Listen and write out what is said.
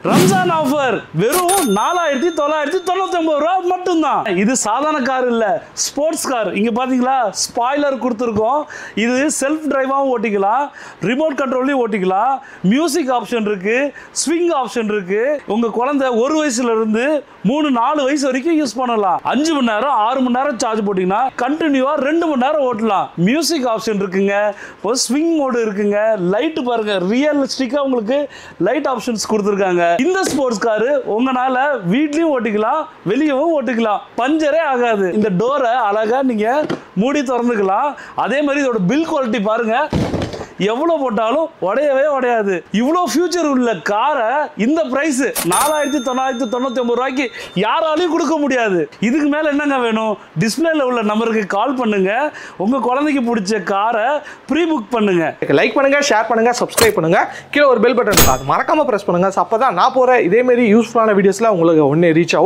Ramzan offer வெறும் 4999 ரூபா மட்டும்தான். இது சாதாரண கார் இல்ல, ஸ்போர்ட்ஸ் கார். இங்க பாத்தீங்களா ஸ்பாய்லர் கொடுத்துருக்கோம். இது செல்ஃப் டிரைவாகவும் ஓட்டிக்கலாம், ரிமோட் கண்ட்ரோல்லையும் ஓட்டிக்கலாம், மியூசிக் ஆப்ஷன் இருக்கு, ஸ்விங் ஆப்ஷன் இருக்கு. உங்க குழந்தை 1 வயசுல இருந்து 3-4 வயசு வரைக்கும் யூஸ் பண்ணலாம். 5 மணி நேரம் 6 மணி நேரம் சார்ஜ் போட்டீங்கன்னா கண்டினியூவா 2 மணி நேரம் ஓட்டலாம். மியூசிக் ஆப்ஷன் இருக்குங்க, ஒரு ஸ்விங் மோடு இருக்குங்க, லைட் பாருங்க ரியலிஸ்டிக்கா உங்களுக்கு லைட் ஆப்ஷன்ஸ் கொடுத்துருக்காங்க. இந்த ஸ்போர்ட்ஸ் காரு உங்களால வீட்லயும் ஓட்டிக்கலாம், வெளியவும் ஓட்டிக்கலாம், பஞ்சரே ஆகாது. இந்த டோரை அழகா நீங்க மூடி திறந்துக்கலாம். அதே மாதிரி இதோட பில் குவாலிட்டி பாருங்க, எவ்வளவு போட்டாலும் உடையவே உடையாது. இவ்வளவு ஃபியூச்சர் உள்ள காரை இந்த பிரைஸ் 4999 ரூபாய்க்கு யாராலையும் கொடுக்க முடியாது. இதுக்கு மேல என்னங்க வேணும்? டிஸ்பிளேல உள்ள நம்பருக்கு கால் பண்ணுங்க, உங்க குழந்தைக்கு பிடிச்ச காரை ப்ரீ புக் பண்ணுங்க. லைக் பண்ணுங்க, ஷேர் பண்ணுங்க, சப்ஸ்கிரைப் பண்ணுங்க. கீழே ஒரு பெல் பட்டன் இருக்கு, அது மறக்காம பிரஸ் பண்ணுங்க. அப்பதான் நான் போற இதே மாதிரி யூஸ்ஃபுல்லான வீடியோஸ்ல உங்களுக்கு உடனே ரீச் ஆகும்.